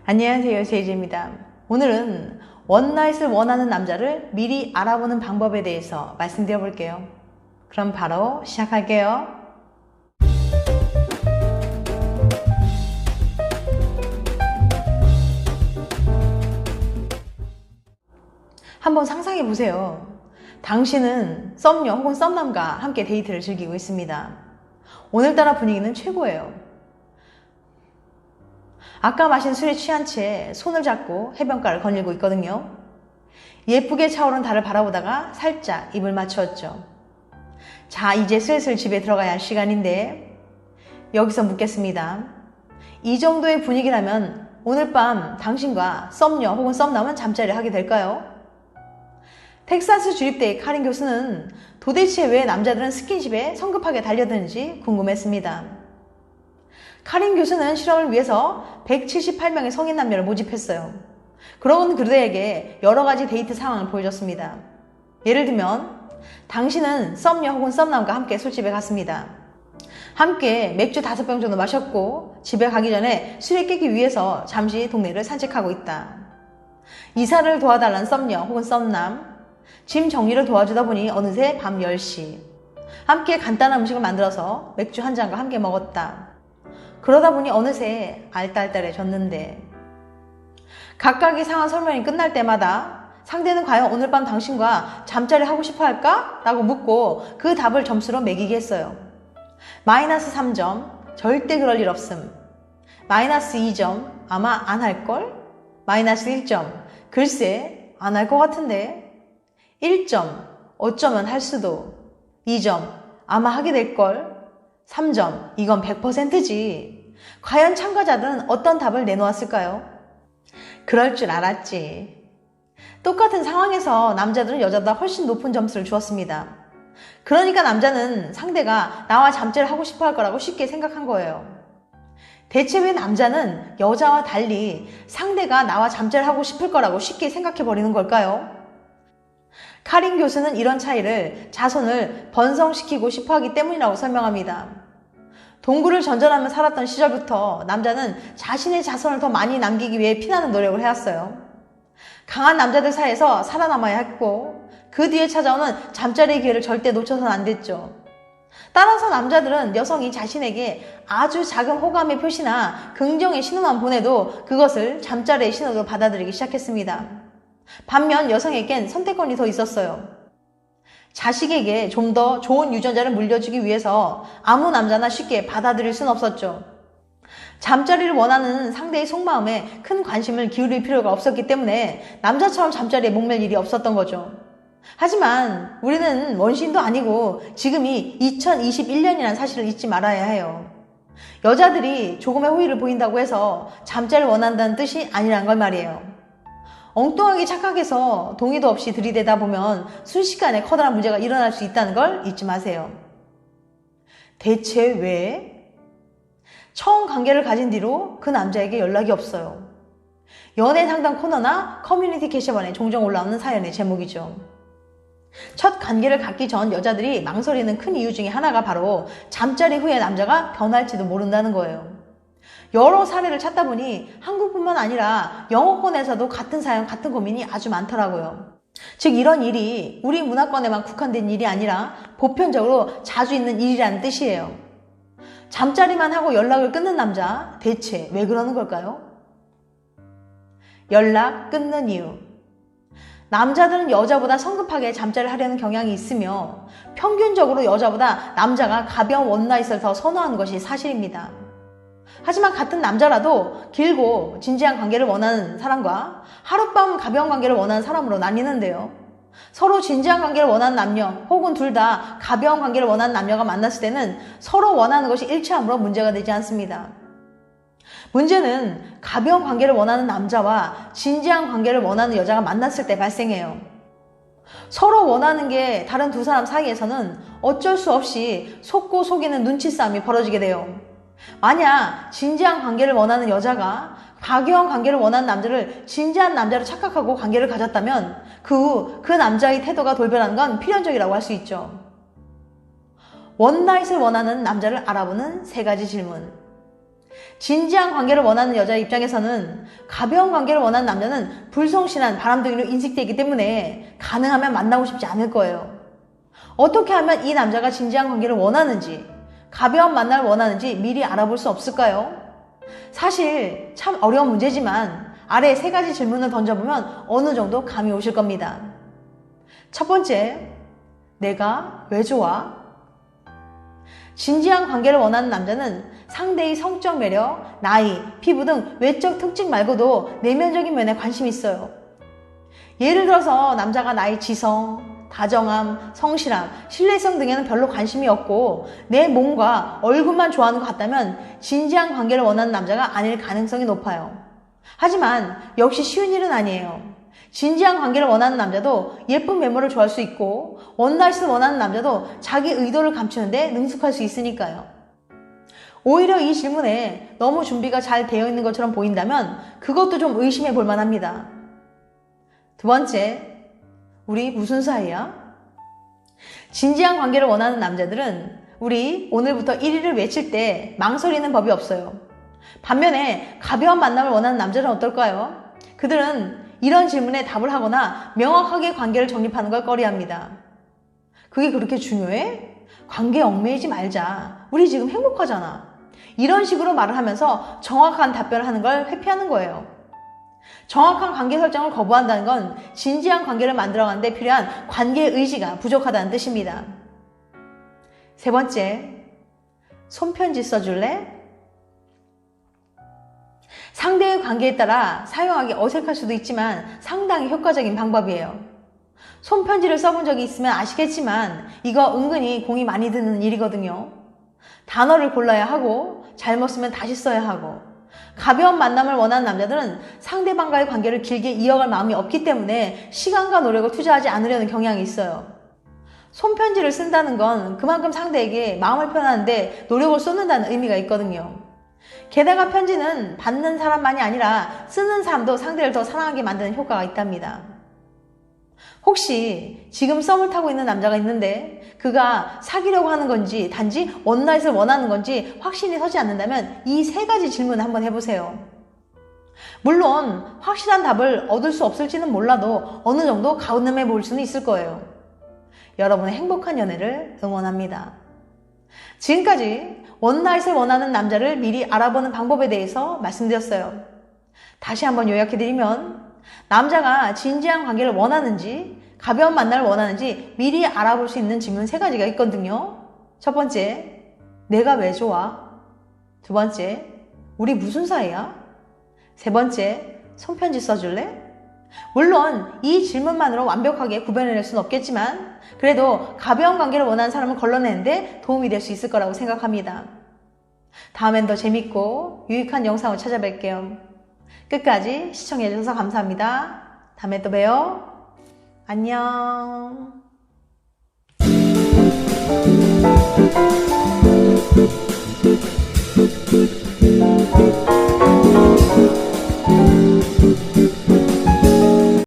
안녕하세요, 제이제입니다. 오늘은 원나잇을 원하는 남자를 미리 알아보는 방법에 대해서 말씀드려 볼게요. 그럼 바로 시작할게요. 한번 상상해 보세요. 당신은 썸녀 혹은 썸남과 함께 데이트를 즐기고 있습니다. 오늘따라 분위기는 최고예요. 아까 마신 술에 취한 채 손을 잡고 해변가를 거닐고 있거든요. 예쁘게 차오른 달을 바라보다가 살짝 입을 맞추었죠. 자, 이제 슬슬 집에 들어가야 할 시간인데 여기서 묻겠습니다. 이 정도의 분위기라면 오늘 밤 당신과 썸녀 혹은 썸남은 잠자리를 하게 될까요? 텍사스 주립대의 카린 교수는 도대체 왜 남자들은 스킨십에 성급하게 달려드는지 궁금했습니다. 카린 교수는 실험을 위해서 178명의 성인 남녀를 모집했어요. 그러고는 그들에게 여러 가지 데이트 상황을 보여줬습니다. 예를 들면 당신은 썸녀 혹은 썸남과 함께 술집에 갔습니다. 함께 맥주 5병 정도 마셨고 집에 가기 전에 술에 깨기 위해서 잠시 동네를 산책하고 있다. 이사를 도와달라는 썸녀 혹은 썸남, 짐 정리를 도와주다 보니 어느새 밤 10시. 함께 간단한 음식을 만들어서 맥주 한 잔과 함께 먹었다. 그러다 보니 어느새 알딸딸해졌는데 각각의 상황 설명이 끝날 때마다 상대는 과연 오늘 밤 당신과 잠자리 하고 싶어 할까? 라고 묻고 그 답을 점수로 매기게 했어요. 마이너스 3점, 절대 그럴 일 없음. 마이너스 2점, 아마 안 할걸? 마이너스 1점, 글쎄 안 할 것 같은데. 1점, 어쩌면 할 수도. 2점, 아마 하게 될걸. 3점, 이건 100%지. 과연 참가자들은 어떤 답을 내놓았을까요? 그럴 줄 알았지. 똑같은 상황에서 남자들은 여자보다 훨씬 높은 점수를 주었습니다. 그러니까 남자는 상대가 나와 잠자리를 하고 싶어 할 거라고 쉽게 생각한 거예요. 대체 왜 남자는 여자와 달리 상대가 나와 잠자리를 하고 싶을 거라고 쉽게 생각해 버리는 걸까요? 카린 교수는 이런 차이를 자손을 번성시키고 싶어 하기 때문이라고 설명합니다. 동굴을 전전하며 살았던 시절부터 남자는 자신의 자손을 더 많이 남기기 위해 피나는 노력을 해왔어요. 강한 남자들 사이에서 살아남아야 했고 그 뒤에 찾아오는 잠자리의 기회를 절대 놓쳐서는 안 됐죠. 따라서 남자들은 여성이 자신에게 아주 작은 호감의 표시나 긍정의 신호만 보내도 그것을 잠자리의 신호로 받아들이기 시작했습니다. 반면 여성에겐 선택권이 더 있었어요. 자식에게 좀 더 좋은 유전자를 물려주기 위해서 아무 남자나 쉽게 받아들일 순 없었죠. 잠자리를 원하는 상대의 속마음에 큰 관심을 기울일 필요가 없었기 때문에 남자처럼 잠자리에 목맬 일이 없었던 거죠. 하지만 우리는 원시인도 아니고 지금이 2021년이라는 사실을 잊지 말아야 해요. 여자들이 조금의 호의를 보인다고 해서 잠자리를 원한다는 뜻이 아니란 걸 말이에요. 엉뚱하게 착각해서 동의도 없이 들이대다 보면 순식간에 커다란 문제가 일어날 수 있다는 걸 잊지 마세요. 대체 왜? 처음 관계를 가진 뒤로 그 남자에게 연락이 없어요. 연애 상담 코너나 커뮤니티 게시판에 종종 올라오는 사연의 제목이죠. 첫 관계를 갖기 전 여자들이 망설이는 큰 이유 중에 하나가 바로 잠자리 후에 남자가 변할지도 모른다는 거예요. 여러 사례를 찾다 보니 한국뿐만 아니라 영어권에서도 같은 사연, 같은 고민이 아주 많더라고요. 즉 이런 일이 우리 문화권에만 국한된 일이 아니라 보편적으로 자주 있는 일이라는 뜻이에요. 잠자리만 하고 연락을 끊는 남자, 대체 왜 그러는 걸까요? 연락 끊는 이유. 남자들은 여자보다 성급하게 잠자리를 하려는 경향이 있으며 평균적으로 여자보다 남자가 가벼운 원나잇을 더 선호하는 것이 사실입니다. 하지만 같은 남자라도 길고 진지한 관계를 원하는 사람과 하룻밤 가벼운 관계를 원하는 사람으로 나뉘는데요. 서로 진지한 관계를 원하는 남녀 혹은 둘 다 가벼운 관계를 원하는 남녀가 만났을 때는 서로 원하는 것이 일치함으로 문제가 되지 않습니다. 문제는 가벼운 관계를 원하는 남자와 진지한 관계를 원하는 여자가 만났을 때 발생해요. 서로 원하는 게 다른 두 사람 사이에서는 어쩔 수 없이 속고 속이는 눈치 싸움이 벌어지게 돼요. 만약 진지한 관계를 원하는 여자가 가벼운 관계를 원하는 남자를 진지한 남자로 착각하고 관계를 가졌다면 그 후 그 남자의 태도가 돌변하는 건 필연적이라고 할 수 있죠. 원나잇을 원하는 남자를 알아보는 3가지 질문. 진지한 관계를 원하는 여자 입장에서는 가벼운 관계를 원하는 남자는 불성실한 바람둥이로 인식되기 때문에 가능하면 만나고 싶지 않을 거예요. 어떻게 하면 이 남자가 진지한 관계를 원하는지, 가벼운 만남을 원하는지 미리 알아볼 수 없을까요? 사실 참 어려운 문제지만 아래 3가지 질문을 던져보면 어느 정도 감이 오실 겁니다. 첫 번째, 내가 왜 좋아? 진지한 관계를 원하는 남자는 상대의 성적 매력, 나이, 피부 등 외적 특징 말고도 내면적인 면에 관심이 있어요. 예를 들어서 남자가 나의 지성, 다정함, 성실함, 신뢰성 등에는 별로 관심이 없고 내 몸과 얼굴만 좋아하는 것 같다면 진지한 관계를 원하는 남자가 아닐 가능성이 높아요. 하지만 역시 쉬운 일은 아니에요. 진지한 관계를 원하는 남자도 예쁜 외모를 좋아할 수 있고 원나잇을 원하는 남자도 자기 의도를 감추는데 능숙할 수 있으니까요. 오히려 이 질문에 너무 준비가 잘 되어 있는 것처럼 보인다면 그것도 좀 의심해 볼 만합니다. 두 번째, 우리 무슨 사이야? 진지한 관계를 원하는 남자들은 우리 오늘부터 1위를 외칠 때 망설이는 법이 없어요. 반면에 가벼운 만남을 원하는 남자는 어떨까요? 그들은 이런 질문에 답을 하거나 명확하게 관계를 정립하는 걸 꺼려합니다. 그게 그렇게 중요해? 관계에 얽매이지 말자. 우리 지금 행복하잖아. 이런 식으로 말을 하면서 정확한 답변을 하는 걸 회피하는 거예요. 정확한 관계 설정을 거부한다는 건 진지한 관계를 만들어가는 데 필요한 관계 의지가 부족하다는 뜻입니다. 세 번째, 손편지 써줄래? 상대의 관계에 따라 사용하기 어색할 수도 있지만 상당히 효과적인 방법이에요. 손편지를 써본 적이 있으면 아시겠지만 이거 은근히 공이 많이 드는 일이거든요. 단어를 골라야 하고 잘못 쓰면 다시 써야 하고 가벼운 만남을 원하는 남자들은 상대방과의 관계를 길게 이어갈 마음이 없기 때문에 시간과 노력을 투자하지 않으려는 경향이 있어요. 손편지를 쓴다는 건 그만큼 상대에게 마음을 표현하는데 노력을 쏟는다는 의미가 있거든요. 게다가 편지는 받는 사람만이 아니라 쓰는 사람도 상대를 더 사랑하게 만드는 효과가 있답니다. 혹시 지금 썸을 타고 있는 남자가 있는데 그가 사귀려고 하는 건지 단지 원나잇을 원하는 건지 확신이 서지 않는다면 이 3가지 질문을 한번 해보세요. 물론 확실한 답을 얻을 수 없을지는 몰라도 어느 정도 가늠해 볼 수는 있을 거예요. 여러분의 행복한 연애를 응원합니다. 지금까지 원나잇을 원하는 남자를 미리 알아보는 방법에 대해서 말씀드렸어요. 다시 한번 요약해드리면 남자가 진지한 관계를 원하는지 가벼운 만남을 원하는지 미리 알아볼 수 있는 질문 3가지가 있거든요. 첫 번째, 내가 왜 좋아? 두 번째, 우리 무슨 사이야? 세 번째, 손편지 써줄래? 물론 이 질문만으로 완벽하게 구별해낼 수는 없겠지만 그래도 가벼운 관계를 원하는 사람을 걸러내는데 도움이 될 수 있을 거라고 생각합니다. 다음엔 더 재밌고 유익한 영상을 찾아뵐게요. 끝까지 시청해주셔서 감사합니다. 다음에 또 봬요. 안녕.